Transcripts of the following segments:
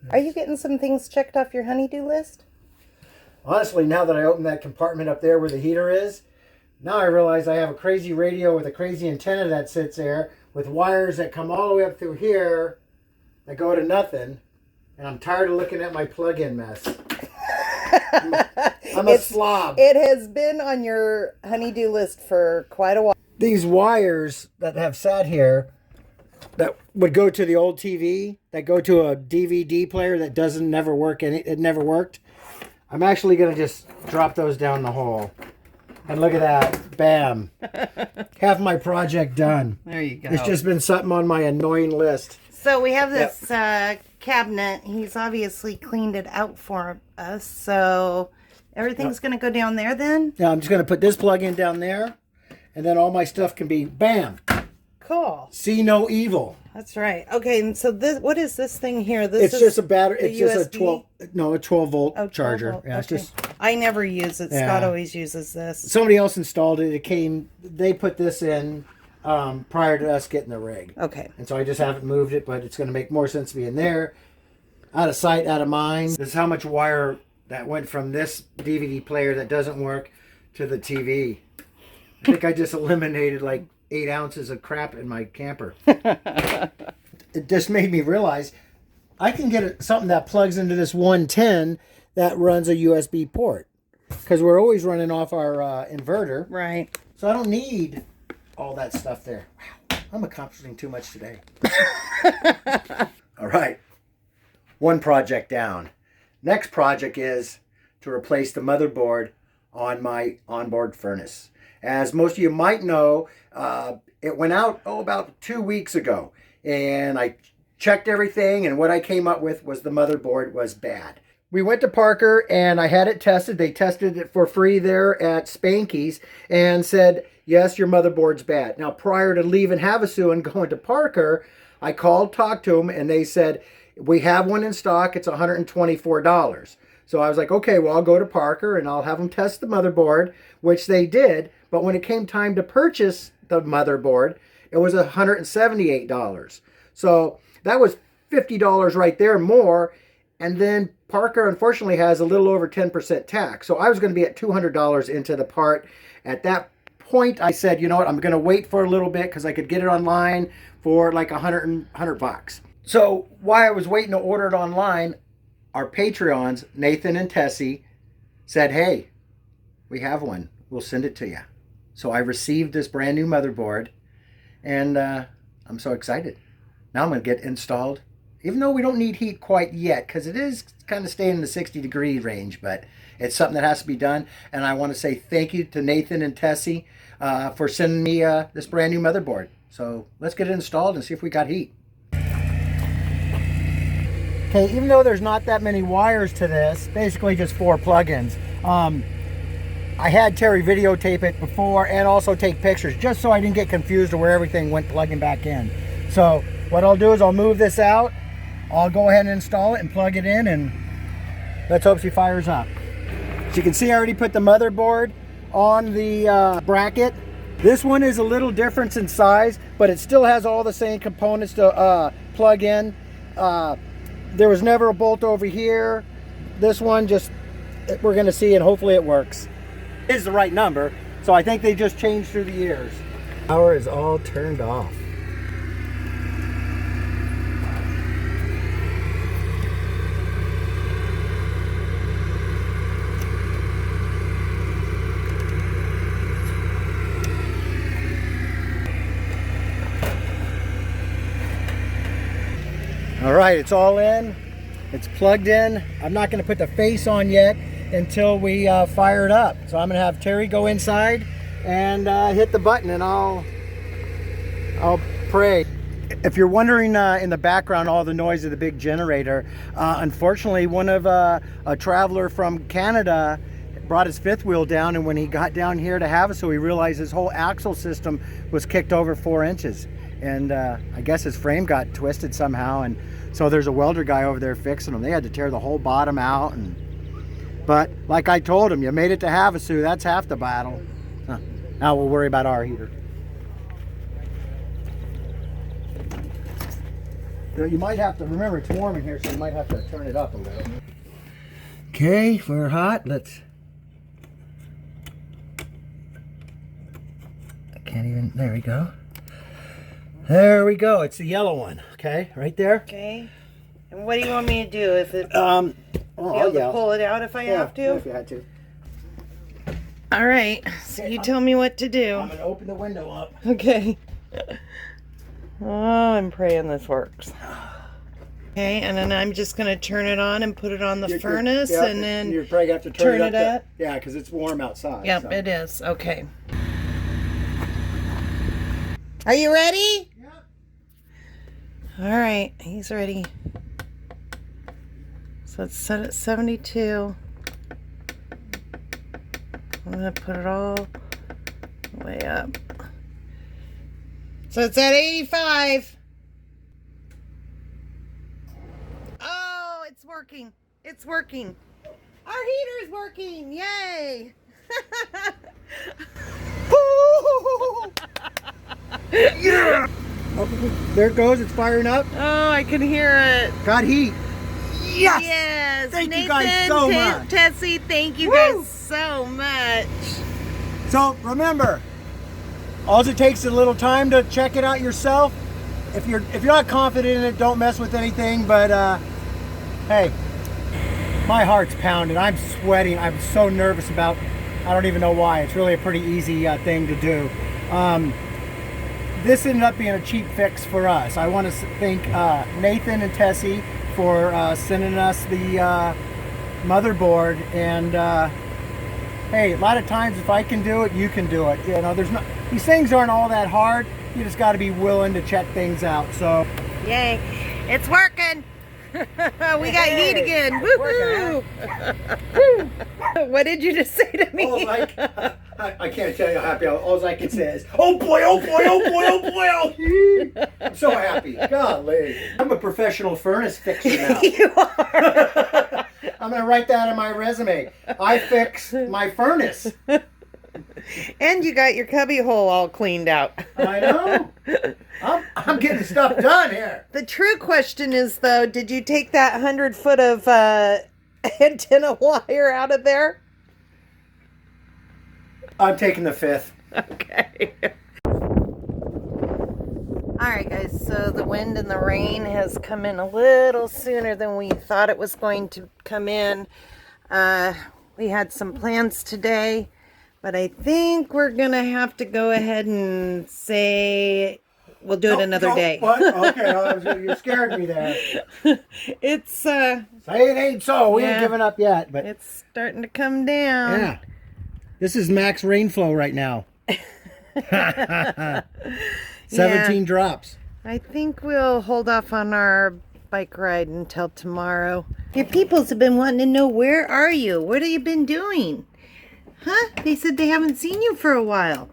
Are you getting some things checked off your honey-do list? Honestly, now that I opened that compartment up there where the heater is, now I realize I have a crazy radio with a crazy antenna that sits there with wires that come all the way up through here that go to nothing. And I'm tired of looking at my plug-in mess. I'm a slob. It has been on your honey-do list for quite a while. These wires that have sat here that would go to the old TV, that go to a DVD player that doesn't never work, and it never worked. I'm actually going to just drop those down the hole. And look at that. Bam. Half my project done. There you go. It's just been something on my annoying list. So we have this cabinet. He's obviously cleaned it out for us. So everything's going to go down there then? Yeah, I'm just going to put this plug in down there. And then all my stuff can be, bam. Cool. See no evil. That's right. Okay, and so this, what is this thing here? This It's just a battery. It's just USB? a 12 volt 12 charger. volt. Yeah, it's Okay. just I never use it. Yeah. Scott always uses this. somebody else installed it. They put this in prior to us getting the rig. Okay. And so I just haven't moved it, but it's going to make more sense being there. Out of sight, out of mind. This is how much wire that went from this DVD player that doesn't work to the TV. I think I just eliminated like 8 ounces of crap in my camper. It just made me realize I can get something that plugs into this 110 that runs a USB port. Because we're always running off our inverter. Right. So I don't need all that stuff there. Wow, I'm accomplishing too much today. All right. One project down. Next project is to replace the motherboard on my onboard furnace. As most of you might know, it went out about 2 weeks ago. And I checked everything, and what I came up with was the motherboard was bad. We went to Parker, and I had it tested. They tested it for free there at Spanky's and said, yes, your motherboard's bad. Now, prior to leaving Havasu and going to Parker, I called, talked to them, and they said, we have one in stock. It's $124. So I was like, okay, well, I'll go to Parker, and I'll have them test the motherboard, which they did. But when it came time to purchase the motherboard, it was $178. So that was $50 right there more. And then Parker, unfortunately, has a little over 10% tax. So I was going to be at $200 into the part. At that point, I said, you know what, I'm going to wait for a little bit because I could get it online for like $100 bucks. So while I was waiting to order it online, our Patreons, Nathan and Tessie, said, hey, we have one. We'll send it to you. So I received this brand new motherboard. And I'm so excited. Now I'm going to get installed. Even though we don't need heat quite yet, because it is kind of staying in the 60-degree range, but it's something that has to be done. And I want to say thank you to Nathan and Tessie for sending me this brand new motherboard. So let's get it installed and see if we got heat. Okay, even though there's not that many wires to this, basically just 4 plugins. I had Teri videotape it before and also take pictures just so I didn't get confused of where everything went plugging back in. So what I'll do is I'll move this out. I'll go ahead and install it and plug it in, and let's hope she fires up. As you can see, I already put the motherboard on the bracket. This one is a little different in size, but it still has all the same components to plug in. There was never a bolt over here. This one just, we're gonna see, and hopefully it works. Is the right number, so I think they just changed through the years. Power is all turned off. All right, it's all in. It's plugged in. I'm not going to put the face on yet until we fire it up. So I'm going to have Teri go inside and hit the button, and I'll pray. If you're wondering in the background all the noise of the big generator, unfortunately one of a traveler from Canada brought his fifth wheel down, and when he got down here to Havasu, he realized his whole axle system was kicked over 4 inches. And I guess his frame got twisted somehow, and so there's a welder guy over there fixing them. They had to tear the whole bottom out, but like I told him, you made it to Havasu, that's half the battle. Now we'll worry about our heater. You might have to, remember it's warm in here, so you might have to turn it up a little. Okay, we're hot. Let's... I can't even, there we go. There we go. It's the yellow one. Okay, right there. Okay. And what do you want me to do? If it, Well, be able to pull it out if I have to? If you had to. All right. So you tell me what to do. I'm going to open the window up. Okay. Oh, I'm praying this works. Okay, and then I'm just going to turn it on and put it on the furnace, and then you're probably have to turn it up. Yeah, because it's warm outside. Yep, so. It is. Okay. Are you ready? Yep. All right, he's ready. So it's set at 72. I'm going to put it all the way up. So it's at 85. Oh, it's working. It's working. Our heater's working. Yay. Yeah. There it goes. It's firing up. Oh, I can hear it. Got heat. Yes. Yes. Thank Nathan you guys so much. Tessie, thank you guys so much. So remember, all it takes is a little time to check it out yourself. If you're not confident in it, don't mess with anything. But hey, my heart's pounding. I'm sweating. I'm so nervous about. I don't even know why. It's really a pretty easy thing to do. This ended up being a cheap fix for us. I want to thank Nathan and Tessie for sending us the motherboard. And hey, a lot of times if I can do it, you can do it. You know, these things aren't all that hard. You just got to be willing to check things out. So, yay, it's working. We got heat again. Woohoo! What did you just say to me? Oh, I can't tell you how happy. All I can say is, oh boy, oh boy, oh boy, oh boy, oh. I'm so happy. Golly. I'm a professional furnace fixer now. You are. I'm going to write that on my resume. I fix my furnace. And you got your cubby hole all cleaned out. I know. I'm getting stuff done here. The true question is, though, did you take that 100 foot of antenna wire out of there? I'm taking the 5th. Okay. Alright guys, so the wind and the rain has come in a little sooner than we thought it was going to come in. We had some plans today, but I think we're going to have to go ahead and say we'll do it another day. What? Okay, you scared me there. It's say it ain't so. We ain't giving up yet, but it's starting to come down. Yeah. This is max rainflow right now. 17 drops. I think we'll hold off on our bike ride until tomorrow. Your peoples have been wanting to know, where are you? What have you been doing? Huh? They said they haven't seen you for a while.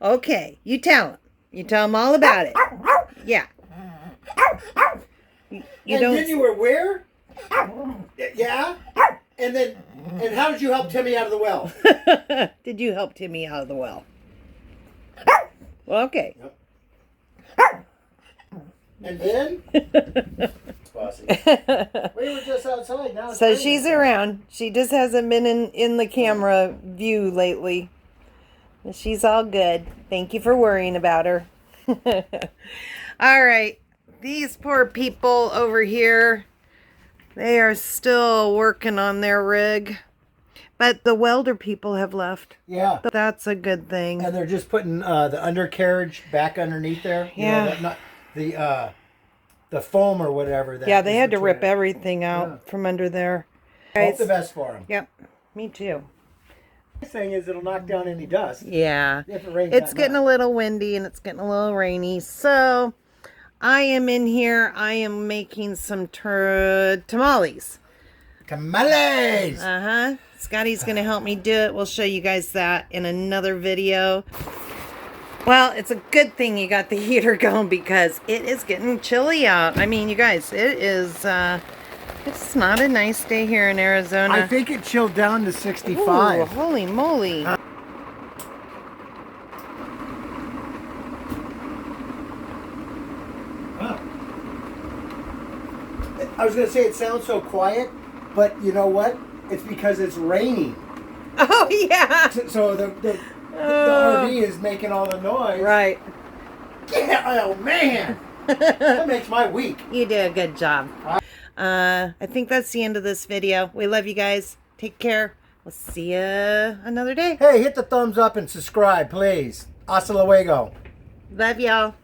Okay, you tell them. You tell them all about it. Yeah. Then you were where? Yeah? And how did you help Timmy out of the well? Did you help Timmy out of the well? Well, okay. Yep. And then? We were just outside now. So she's around. She just hasn't been in the camera view lately. She's all good. Thank you for worrying about her. All right. These poor people over here, they are still working on their rig. But the welder people have left. Yeah. That's a good thing. And they're just putting the undercarriage back underneath there. Yeah. The foam or whatever. Yeah, they had to rip everything out from under there. Hope the best for them. Yep. Me too. The thing is, it'll knock down any dust. Yeah. If it rains It's getting a little windy and it's getting a little rainy. So I am in here. I am making some tamales. Tamales! Uh-huh. Scotty's going to help me do it. We'll show you guys that in another video. Well, it's a good thing you got the heater going because it is getting chilly out. I mean, you guys, it is, it's not a nice day here in Arizona. I think it chilled down to 65. Ooh, holy moly. I was going to say it sounds so quiet, but you know what? It's because it's raining. Oh, yeah. So the RV is making all the noise. Right. Yeah, oh, man. That makes my week. You did a good job. I think that's the end of this video. We love you guys. Take care. We'll see you another day. Hey, hit the thumbs up and subscribe, please. Hasta luego. Love y'all.